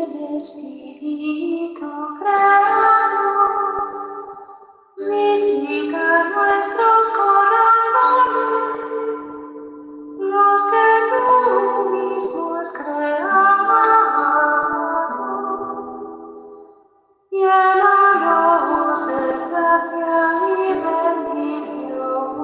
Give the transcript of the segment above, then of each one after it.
el Espíritu Creador, visita nuestros corazones, los que tú mismo has creado. Llénanos de gracia y bendición.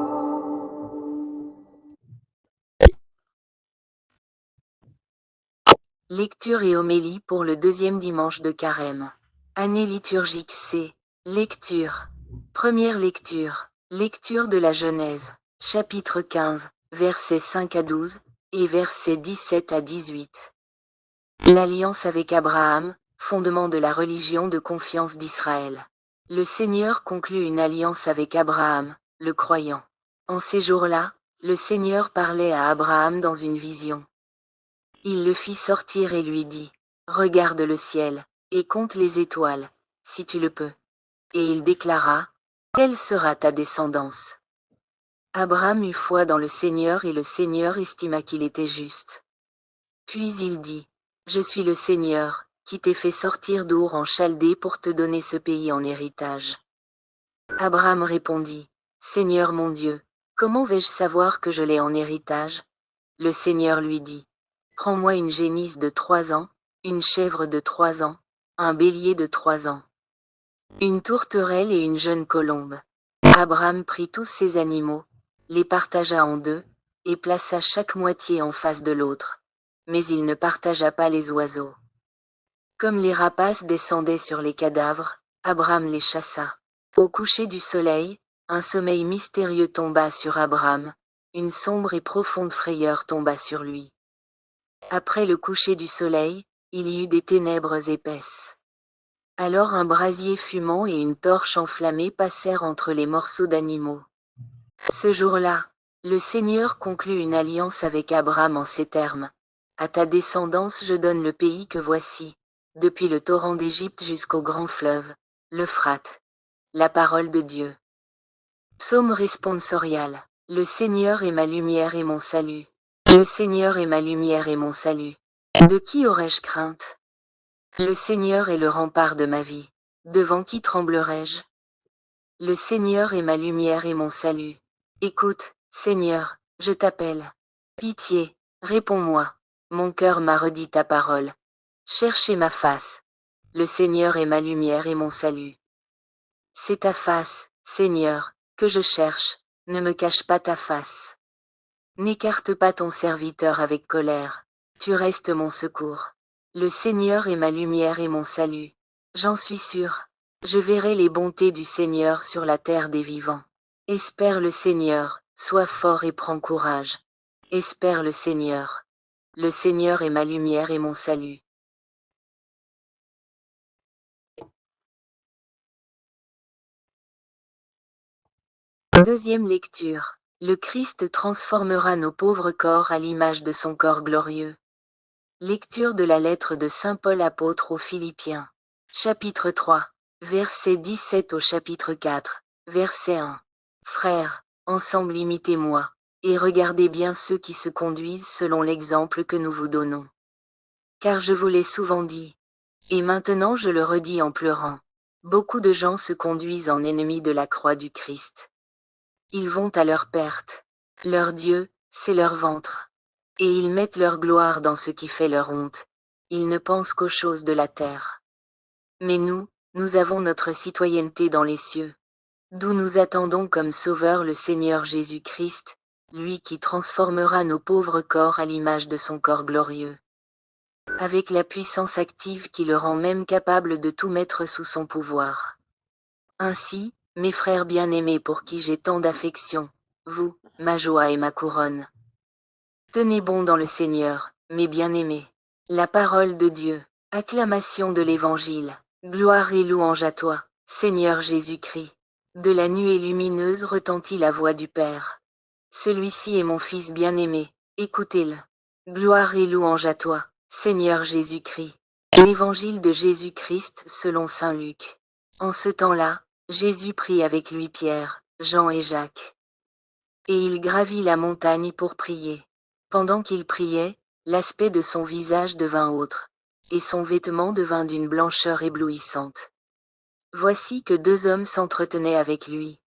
Lecture et homélie pour le deuxième dimanche de Carême. Année liturgique C. Lecture. Première lecture. Lecture de la Genèse. Chapitre 15, versets 5 à 12, et versets 17 à 18. L'alliance avec Abraham, fondement de la religion de confiance d'Israël. Le Seigneur conclut une alliance avec Abraham, le croyant. En ces jours-là, le Seigneur parlait à Abraham dans une vision. Il le fit sortir et lui dit, « Regarde le ciel, et compte les étoiles, si tu le peux. » Et il déclara, « Telle sera ta descendance. » Abraham eut foi dans le Seigneur et le Seigneur estima qu'il était juste. Puis il dit, « Je suis le Seigneur, qui t'ai fait sortir d'Our en Chaldée pour te donner ce pays en héritage. » Abraham répondit, « Seigneur mon Dieu, comment vais-je savoir que je l'ai en héritage ?» Le Seigneur lui dit, « Prends-moi une génisse de 3 ans, une chèvre de 3 ans, un bélier de 3 ans, une tourterelle et une jeune colombe. » Abraham prit tous ces animaux, les partagea en deux, et plaça chaque moitié en face de l'autre. Mais il ne partagea pas les oiseaux. Comme les rapaces descendaient sur les cadavres, Abraham les chassa. Au coucher du soleil, un sommeil mystérieux tomba sur Abraham, une sombre et profonde frayeur tomba sur lui. Après le coucher du soleil, il y eut des ténèbres épaisses. Alors un brasier fumant et une torche enflammée passèrent entre les morceaux d'animaux. Ce jour-là, le Seigneur conclut une alliance avec Abraham en ces termes. « À ta descendance je donne le pays que voici, depuis le torrent d'Égypte jusqu'au grand fleuve, l'Euphrate. » La parole de Dieu. Psaume responsorial. Le Seigneur est ma lumière et mon salut. Le Seigneur est ma lumière et mon salut. De qui aurais-je crainte? Le Seigneur est le rempart de ma vie. Devant qui tremblerais-je? Le Seigneur est ma lumière et mon salut. Écoute, Seigneur, je t'appelle. Pitié, réponds-moi. Mon cœur m'a redit ta parole. Cherchez ma face. Le Seigneur est ma lumière et mon salut. C'est ta face, Seigneur, que je cherche, ne me cache pas ta face. N'écarte pas ton serviteur avec colère, tu restes mon secours. Le Seigneur est ma lumière et mon salut. J'en suis sûr, je verrai les bontés du Seigneur sur la terre des vivants. Espère le Seigneur, sois fort et prends courage. Espère le Seigneur. Le Seigneur est ma lumière et mon salut. Deuxième lecture. Le Christ transformera nos pauvres corps à l'image de son corps glorieux. Lecture de la lettre de Saint Paul apôtre aux Philippiens. Chapitre 3. Verset 17 au chapitre 4. Verset 1. Frères, ensemble imitez-moi, et regardez bien ceux qui se conduisent selon l'exemple que nous vous donnons. Car je vous l'ai souvent dit, et maintenant je le redis en pleurant, beaucoup de gens se conduisent en ennemis de la croix du Christ. Ils vont à leur perte. Leur Dieu, c'est leur ventre. Et ils mettent leur gloire dans ce qui fait leur honte. Ils ne pensent qu'aux choses de la terre. Mais nous avons notre citoyenneté dans les cieux, d'où nous attendons comme Sauveur le Seigneur Jésus-Christ, lui qui transformera nos pauvres corps à l'image de son corps glorieux. Avec la puissance active qui le rend même capable de tout mettre sous son pouvoir. Ainsi, mes frères bien-aimés pour qui j'ai tant d'affection, vous, ma joie et ma couronne. Tenez bon dans le Seigneur, mes bien-aimés. La parole de Dieu, acclamation de l'Évangile, gloire et louange à toi, Seigneur Jésus-Christ. De la nuée lumineuse retentit la voix du Père. Celui-ci est mon Fils bien-aimé, écoutez-le. Gloire et louange à toi, Seigneur Jésus-Christ. L'Évangile de Jésus-Christ selon saint Luc. En ce temps-là, Jésus prit avec lui Pierre, Jean et Jacques. Et il gravit la montagne pour prier. Pendant qu'il priait, l'aspect de son visage devint autre. et son vêtement devint d'une blancheur éblouissante. Voici que deux hommes s'entretenaient avec lui.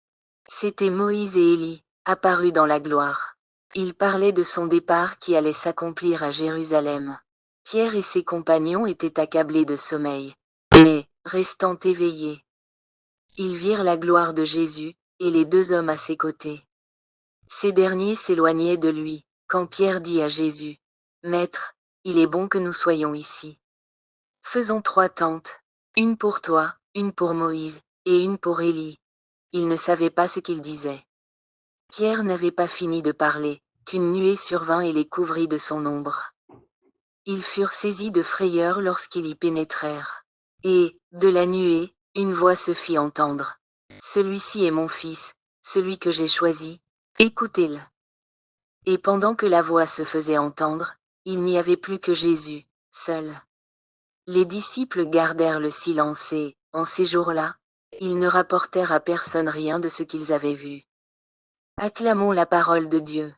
C'étaient Moïse et Élie, apparus dans la gloire. Ils parlaient de son départ qui allait s'accomplir à Jérusalem. Pierre et ses compagnons étaient accablés de sommeil, mais, restant éveillés, ils virent la gloire de Jésus, et les deux hommes à ses côtés. Ces derniers s'éloignaient de lui, quand Pierre dit à Jésus, « Maître, il est bon que nous soyons ici. Faisons 3 tentes, une pour toi, une pour Moïse, et une pour Élie. » Il ne savait pas ce qu'il disait. Pierre n'avait pas fini de parler, qu'une nuée survint et les couvrit de son ombre. Ils furent saisis de frayeur lorsqu'ils y pénétrèrent. Et, de la nuée, une voix se fit entendre. « Celui-ci est mon fils, celui que j'ai choisi, écoutez-le. » Et pendant que la voix se faisait entendre, il n'y avait plus que Jésus, seul. Les disciples gardèrent le silence et, en ces jours-là, ils ne rapportèrent à personne rien de ce qu'ils avaient vu. Acclamons la parole de Dieu.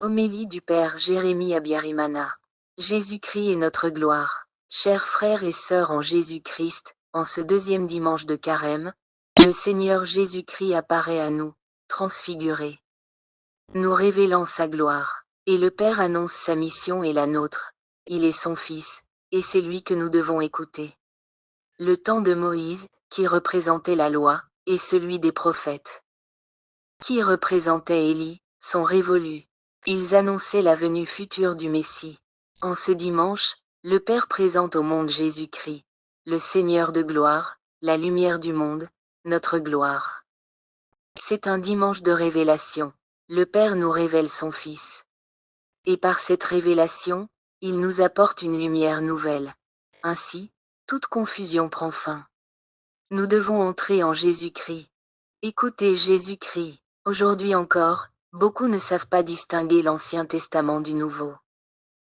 Homélie du Père Jérémie Abiyarimana. Jésus-Christ est notre gloire. Chers frères et sœurs en Jésus-Christ, en ce deuxième dimanche de Carême, le Seigneur Jésus-Christ apparaît à nous, transfiguré, nous révélant sa gloire. Et le Père annonce sa mission et la nôtre. Il est son Fils, et c'est lui que nous devons écouter. Le temps de Moïse, qui représentait la loi, et celui des prophètes, qui représentait Élie, sont révolus. Ils annonçaient la venue future du Messie. En ce dimanche, le Père présente au monde Jésus-Christ, le Seigneur de gloire, la lumière du monde, notre gloire. C'est un dimanche de révélation. Le Père nous révèle son Fils. Et par cette révélation, il nous apporte une lumière nouvelle. Ainsi, toute confusion prend fin. Nous devons entrer en Jésus-Christ. Écoutez Jésus-Christ. Aujourd'hui encore, beaucoup ne savent pas distinguer l'Ancien Testament du Nouveau.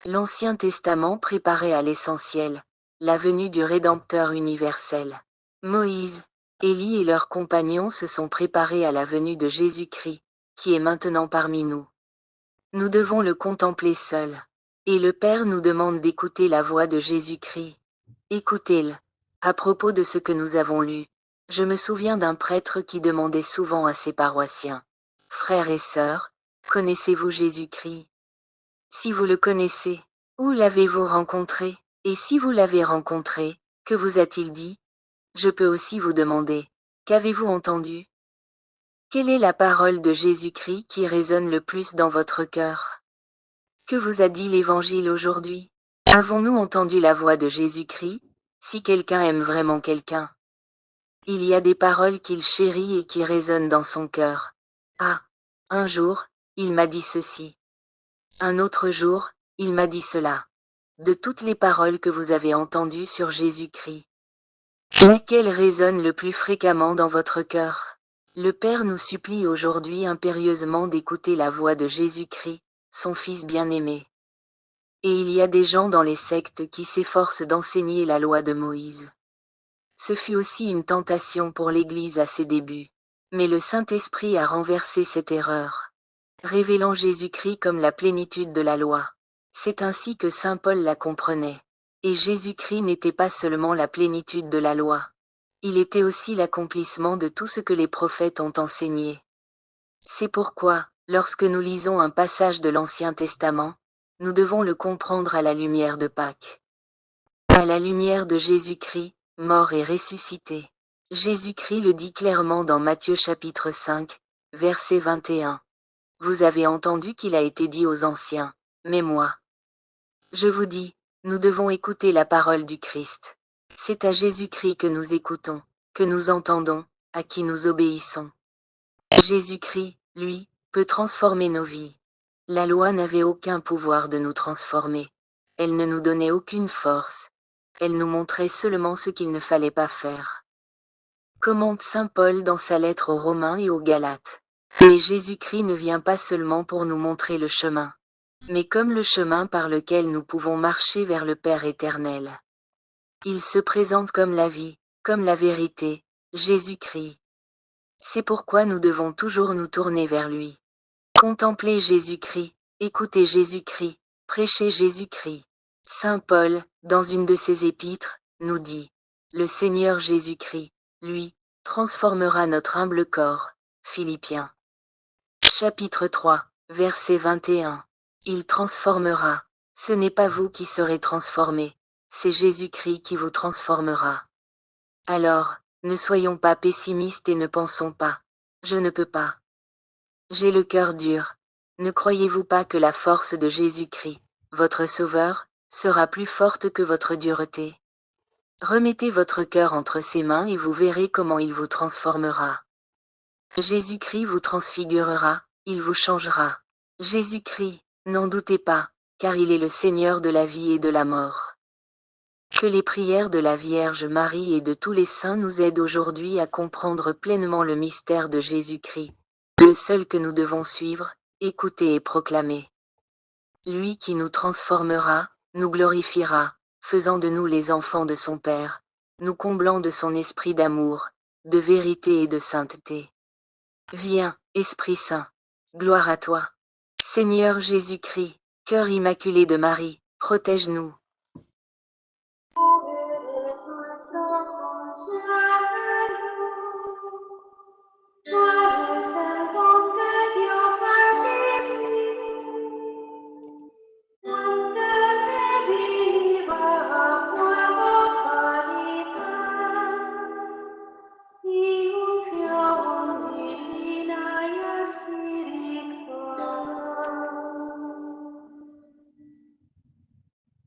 L'Ancien Testament préparait à l'essentiel, la venue du Rédempteur universel. Moïse, Élie et leurs compagnons se sont préparés à la venue de Jésus-Christ, qui est maintenant parmi nous. Nous devons le contempler seul. Et le Père nous demande d'écouter la voix de Jésus-Christ. Écoutez-le. À propos de ce que nous avons lu, je me souviens d'un prêtre qui demandait souvent à ses paroissiens, « Frères et sœurs, connaissez-vous Jésus-Christ? Si vous le connaissez, où l'avez-vous rencontré? Et si vous l'avez rencontré, que vous a-t-il dit? Je peux aussi vous demander, qu'avez-vous entendu? Quelle est la parole de Jésus-Christ qui résonne le plus dans votre cœur? Que vous a dit l'Évangile aujourd'hui? Avons-nous entendu la voix de Jésus-Christ, si quelqu'un aime vraiment quelqu'un? Il y a des paroles qu'il chérit et qui résonnent dans son cœur. Ah, un jour, il m'a dit ceci. Un autre jour, il m'a dit cela. De toutes les paroles que vous avez entendues sur Jésus-Christ, laquelle résonne le plus fréquemment dans votre cœur? Le Père nous supplie aujourd'hui impérieusement d'écouter la voix de Jésus-Christ, son Fils bien-aimé. Et il y a des gens dans les sectes qui s'efforcent d'enseigner la loi de Moïse. Ce fut aussi une tentation pour l'Église à ses débuts. Mais le Saint-Esprit a renversé cette erreur, révélant Jésus-Christ comme la plénitude de la loi. C'est ainsi que saint Paul la comprenait. Et Jésus-Christ n'était pas seulement la plénitude de la loi. Il était aussi l'accomplissement de tout ce que les prophètes ont enseigné. C'est pourquoi, lorsque nous lisons un passage de l'Ancien Testament, nous devons le comprendre à la lumière de Pâques. À la lumière de Jésus-Christ, mort et ressuscité. Jésus-Christ le dit clairement dans Matthieu chapitre 5, verset 21. Vous avez entendu qu'il a été dit aux anciens, mais moi, je vous dis, nous devons écouter la parole du Christ. C'est à Jésus-Christ que nous écoutons, que nous entendons, à qui nous obéissons. Jésus-Christ, lui, peut transformer nos vies. La loi n'avait aucun pouvoir de nous transformer. Elle ne nous donnait aucune force. Elle nous montrait seulement ce qu'il ne fallait pas faire. Commente saint Paul dans sa lettre aux Romains et aux Galates. Mais Jésus-Christ ne vient pas seulement pour nous montrer le chemin, mais comme le chemin par lequel nous pouvons marcher vers le Père éternel. Il se présente comme la vie, comme la vérité, Jésus-Christ. C'est pourquoi nous devons toujours nous tourner vers lui. Contempler Jésus-Christ, écouter Jésus-Christ, Prêchez Jésus-Christ. Saint Paul, dans une de ses épîtres, nous dit, le Seigneur Jésus-Christ, lui, transformera notre humble corps. Philippiens. Chapitre 3, verset 21. Il transformera. Ce n'est pas vous qui serez transformés, c'est Jésus-Christ qui vous transformera. Alors, ne soyons pas pessimistes et ne pensons pas. Je ne peux pas. J'ai le cœur dur. Ne croyez-vous pas que la force de Jésus-Christ, votre Sauveur, sera plus forte que votre dureté? Remettez votre cœur entre ses mains et vous verrez comment il vous transformera. Jésus-Christ vous transfigurera, il vous changera. Jésus-Christ, n'en doutez pas, car il est le Seigneur de la vie et de la mort. Que les prières de la Vierge Marie et de tous les saints nous aident aujourd'hui à comprendre pleinement le mystère de Jésus-Christ, le seul que nous devons suivre, écouter et proclamer. Lui qui nous transformera, nous glorifiera, faisant de nous les enfants de son Père, nous comblant de son esprit d'amour, de vérité et de sainteté. Viens, Esprit Saint. Gloire à toi. Seigneur Jésus-Christ, cœur immaculé de Marie, protège-nous. Eres nuestro consuelo. Tú eres el don de Dios Altísimo. Fuente de viva fuego caridad. Y unción divina y espiritual.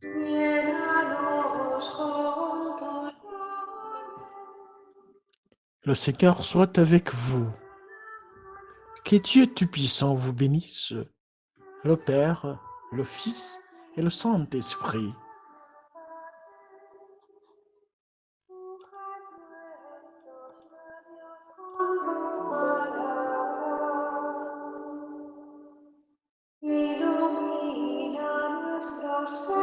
Llénanos con tu Le Seigneur soit avec vous. Que Dieu Tout-Puissant vous bénisse, le Père, le Fils et le Saint-Esprit. ilumina nuestros